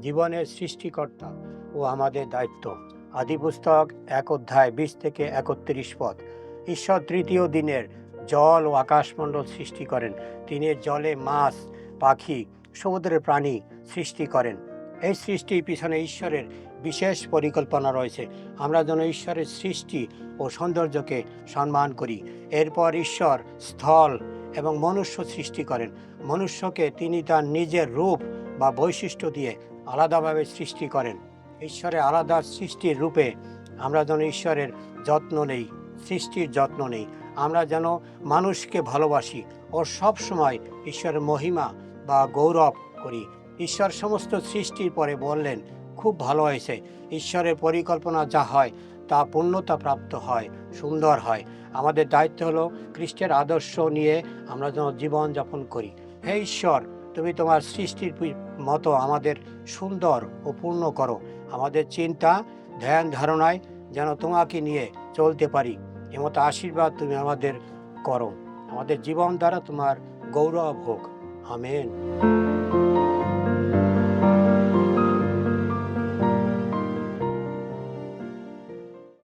জীবনের সৃষ্টিকর্তা ও আমাদের দায়িত্ব। আদি পুস্তক 1 অধ্যায় 20 থেকে 31 পদ। ঈশ্বর তৃতীয় দিনের জল ও আকাশমণ্ডল সৃষ্টি করেন। তিনি জলে মাছ, পাখি, সমুদ্রের প্রাণী সৃষ্টি করেন। এই সৃষ্টির পিছনে ঈশ্বরের বিশেষ পরিকল্পনা রয়েছে। আমরা যেন ঈশ্বরের সৃষ্টি ও সৌন্দর্যকে সম্মান করি। এরপর ঈশ্বর স্থল এবং মনুষ্য সৃষ্টি করেন। মনুষ্যকে তিনি তার নিজের রূপ বা বৈশিষ্ট্য দিয়ে আলাদাভাবে সৃষ্টি করেন। ঈশ্বরের আলাদা সৃষ্টির রূপে আমরা যেন ঈশ্বরের যত্ন নেই, সৃষ্টির যত্ন নেই। আমরা যেন মানুষকে ভালোবাসি ও সব সময় ঈশ্বরের মহিমা বা গৌরব করি। ঈশ্বর সমস্ত সৃষ্টির পরে বললেন, খুব ভালো হয়েছে। ঈশ্বরের পরিকল্পনা যা হয় তা পূর্ণতা প্রাপ্ত হয়, সুন্দর হয়। আমাদের দায়িত্ব হলো খ্রিস্টের আদর্শ নিয়ে আমরা যেন জীবনযাপন করি। হে ঈশ্বর, তুমি তোমার সৃষ্টির মতো আমাদের সুন্দর ও পূর্ণ করো। আমাদের চিন্তা, ধ্যান, ধারণায় যেন তোমাকে নিয়ে চলতে পারি। এমতো আশীর্বাদ তুমি আমাদের করো। আমাদের জীবন দ্বারা তোমার গৌরব হোক। আমেন।